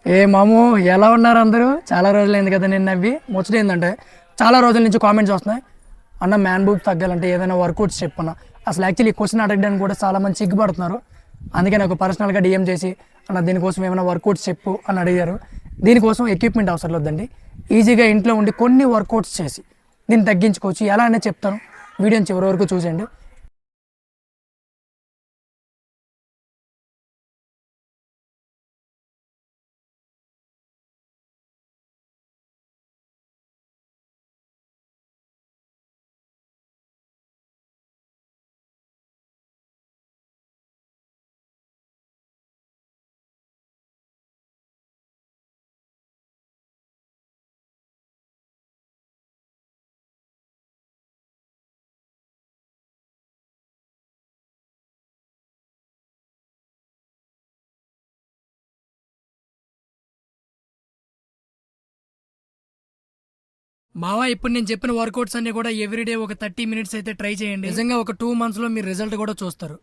ఏ మాము, ఎలా ఉన్నారు అందరూ? చాలా రోజులైంది కదా నేను నవ్వి. ముచ్చట ఏంటంటే, చాలా రోజుల నుంచి కామెంట్స్ వస్తున్నాయి, అన్న మ్యాన్ బూబ్ తగ్గాలంటే ఏదైనా వర్కౌట్స్ చెప్పన్న. అసలు యాక్చువల్లీ ఈ క్వశ్చన్ అడగడానికి కూడా చాలా మంది సిగ్గుపడుతున్నారు. అందుకే నాకు పర్సనల్గా డిఎం చేసి, అన్న దీనికోసం ఏమైనా వర్కౌట్స్ చెప్పు అని అడిగారు. దీనికోసం ఎక్విప్మెంట్ అవసరం లేదండి, ఈజీగా ఇంట్లో ఉండి కొన్ని వర్కౌట్స్ చేసి దీన్ని తగ్గించుకోవచ్చు. ఎలా అనేది చెప్తాను, వీడియోని చివరి వరకు చూసేయండి. బావా, ఇప్పుడు నేను చెప్పిన వర్కౌట్స్ అన్ని కూడా ఎవ్రీడే ఒక 30 మినిట్స్ అయితే ట్రై చేయండి. నిజంగా ఒక 2 months లో మీరు రిజల్ట్ కూడా చూస్తారు.